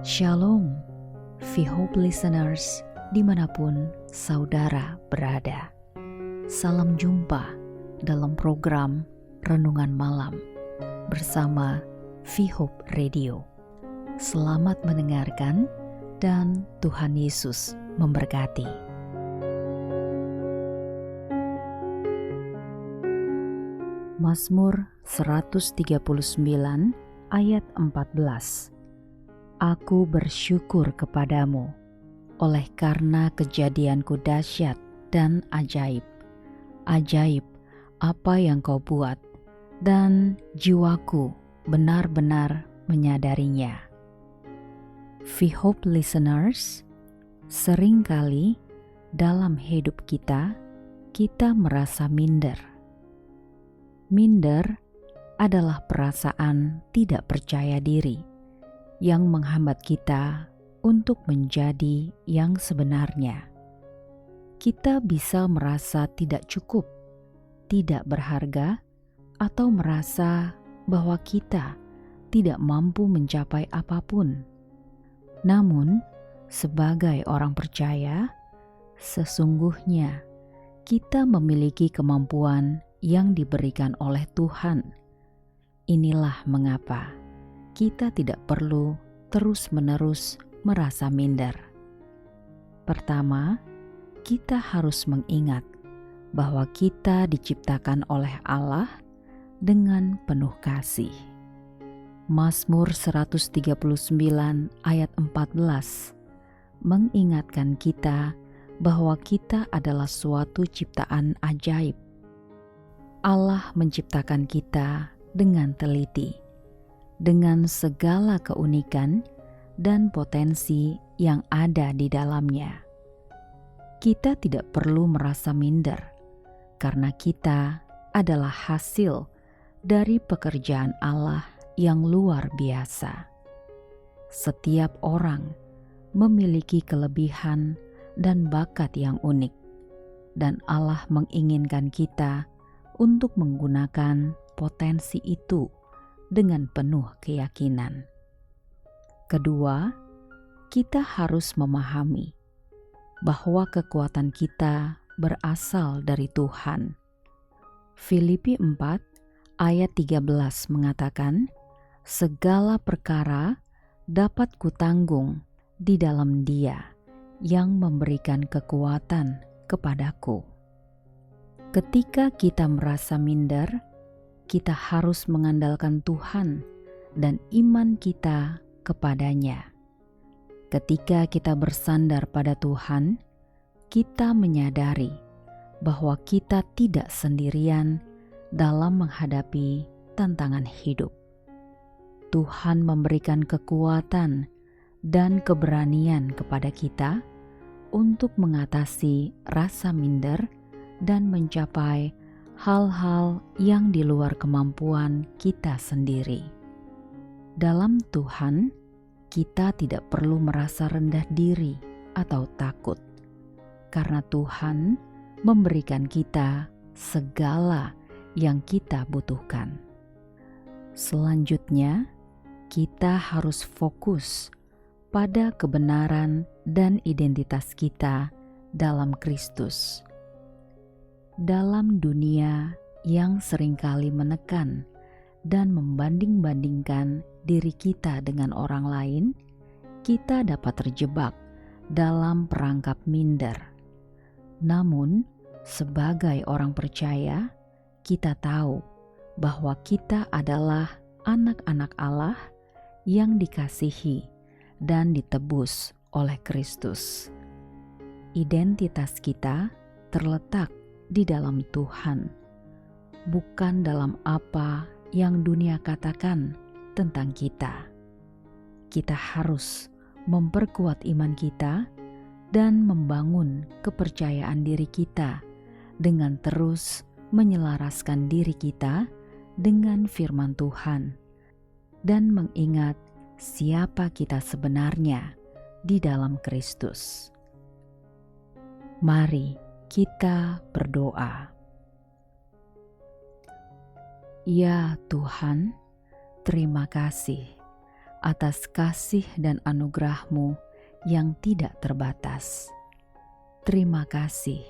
Shalom, VHOPE listeners dimanapun saudara berada. Salam jumpa dalam program Renungan Malam bersama VHOPE Radio. Selamat mendengarkan dan Tuhan Yesus memberkati. Mazmur 139 ayat 14. Aku bersyukur kepadamu, oleh karena kejadianku dahsyat dan ajaib. Ajaib apa yang kau buat, dan jiwaku benar-benar menyadarinya. VHOPE listeners, seringkali dalam hidup kita merasa minder. Minder adalah perasaan tidak percaya diri yang menghambat kita untuk menjadi yang sebenarnya. Kita bisa merasa tidak cukup, tidak berharga, atau merasa bahwa kita tidak mampu mencapai apapun. Namun, sebagai orang percaya, sesungguhnya kita memiliki kemampuan yang diberikan oleh Tuhan. Inilah mengapa kita tidak perlu terus-menerus merasa minder. Pertama, kita harus mengingat bahwa kita diciptakan oleh Allah dengan penuh kasih. Mazmur 139 ayat 14 mengingatkan kita bahwa kita adalah suatu ciptaan ajaib. Allah menciptakan kita dengan teliti, dengan segala keunikan dan potensi yang ada di dalamnya. Kita tidak perlu merasa minder, karena kita adalah hasil dari pekerjaan Allah yang luar biasa. Setiap orang memiliki kelebihan dan bakat yang unik, dan Allah menginginkan kita untuk menggunakan potensi itu dengan penuh keyakinan. Kedua, kita harus memahami bahwa kekuatan kita berasal dari Tuhan. Filipi 4 ayat 13 mengatakan, segala perkara dapat kutanggung di dalam Dia yang memberikan kekuatan kepadaku. Ketika kita merasa minder, kita harus mengandalkan Tuhan dan iman kita kepadanya. Ketika kita bersandar pada Tuhan, kita menyadari bahwa kita tidak sendirian dalam menghadapi tantangan hidup. Tuhan memberikan kekuatan dan keberanian kepada kita untuk mengatasi rasa minder dan mencapai hal-hal yang di luar kemampuan kita sendiri. Dalam Tuhan, kita tidak perlu merasa rendah diri atau takut, karena Tuhan memberikan kita segala yang kita butuhkan. Selanjutnya, kita harus fokus pada kebenaran dan identitas kita dalam Kristus. Dalam dunia yang seringkali menekan dan membanding-bandingkan diri kita dengan orang lain, kita dapat terjebak dalam perangkap minder. Namun, sebagai orang percaya, kita tahu bahwa kita adalah anak-anak Allah yang dikasihi dan ditebus oleh Kristus. Identitas kita terletak di dalam Tuhan, bukan dalam apa yang dunia katakan tentang kita. Kita harus memperkuat iman kita dan membangun kepercayaan diri kita dengan terus menyelaraskan diri kita dengan firman Tuhan dan mengingat siapa kita sebenarnya di dalam Kristus. Mari kita berdoa. Ya Tuhan, terima kasih atas kasih dan anugerah-Mu yang tidak terbatas. Terima kasih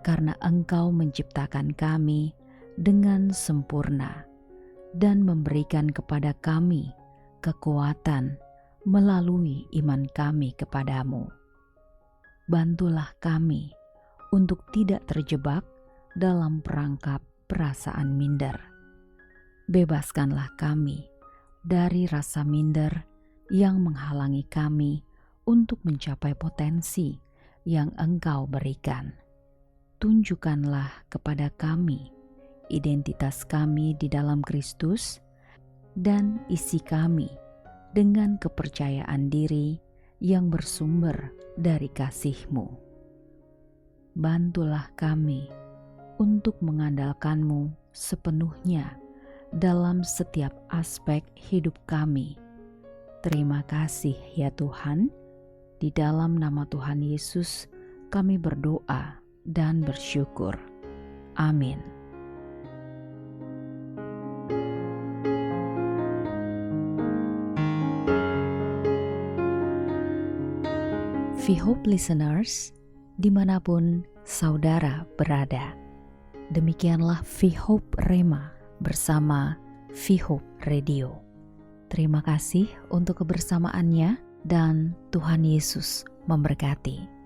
karena Engkau menciptakan kami dengan sempurna dan memberikan kepada kami kekuatan melalui iman kami kepadamu. Bantulah kami untuk tidak terjebak dalam perangkap perasaan minder. Bebaskanlah kami dari rasa minder yang menghalangi kami untuk mencapai potensi yang Engkau berikan. Tunjukkanlah kepada kami identitas kami di dalam Kristus dan isi kami dengan kepercayaan diri yang bersumber dari kasih-Mu. Bantulah kami untuk mengandalkan-Mu sepenuhnya dalam setiap aspek hidup kami. Terima kasih ya Tuhan. Di dalam nama Tuhan Yesus kami berdoa dan bersyukur. Amin. ViHope listeners, dimanapun saudara berada, demikianlah ViHope Rema bersama ViHope Radio. Terima kasih untuk kebersamaannya dan Tuhan Yesus memberkati.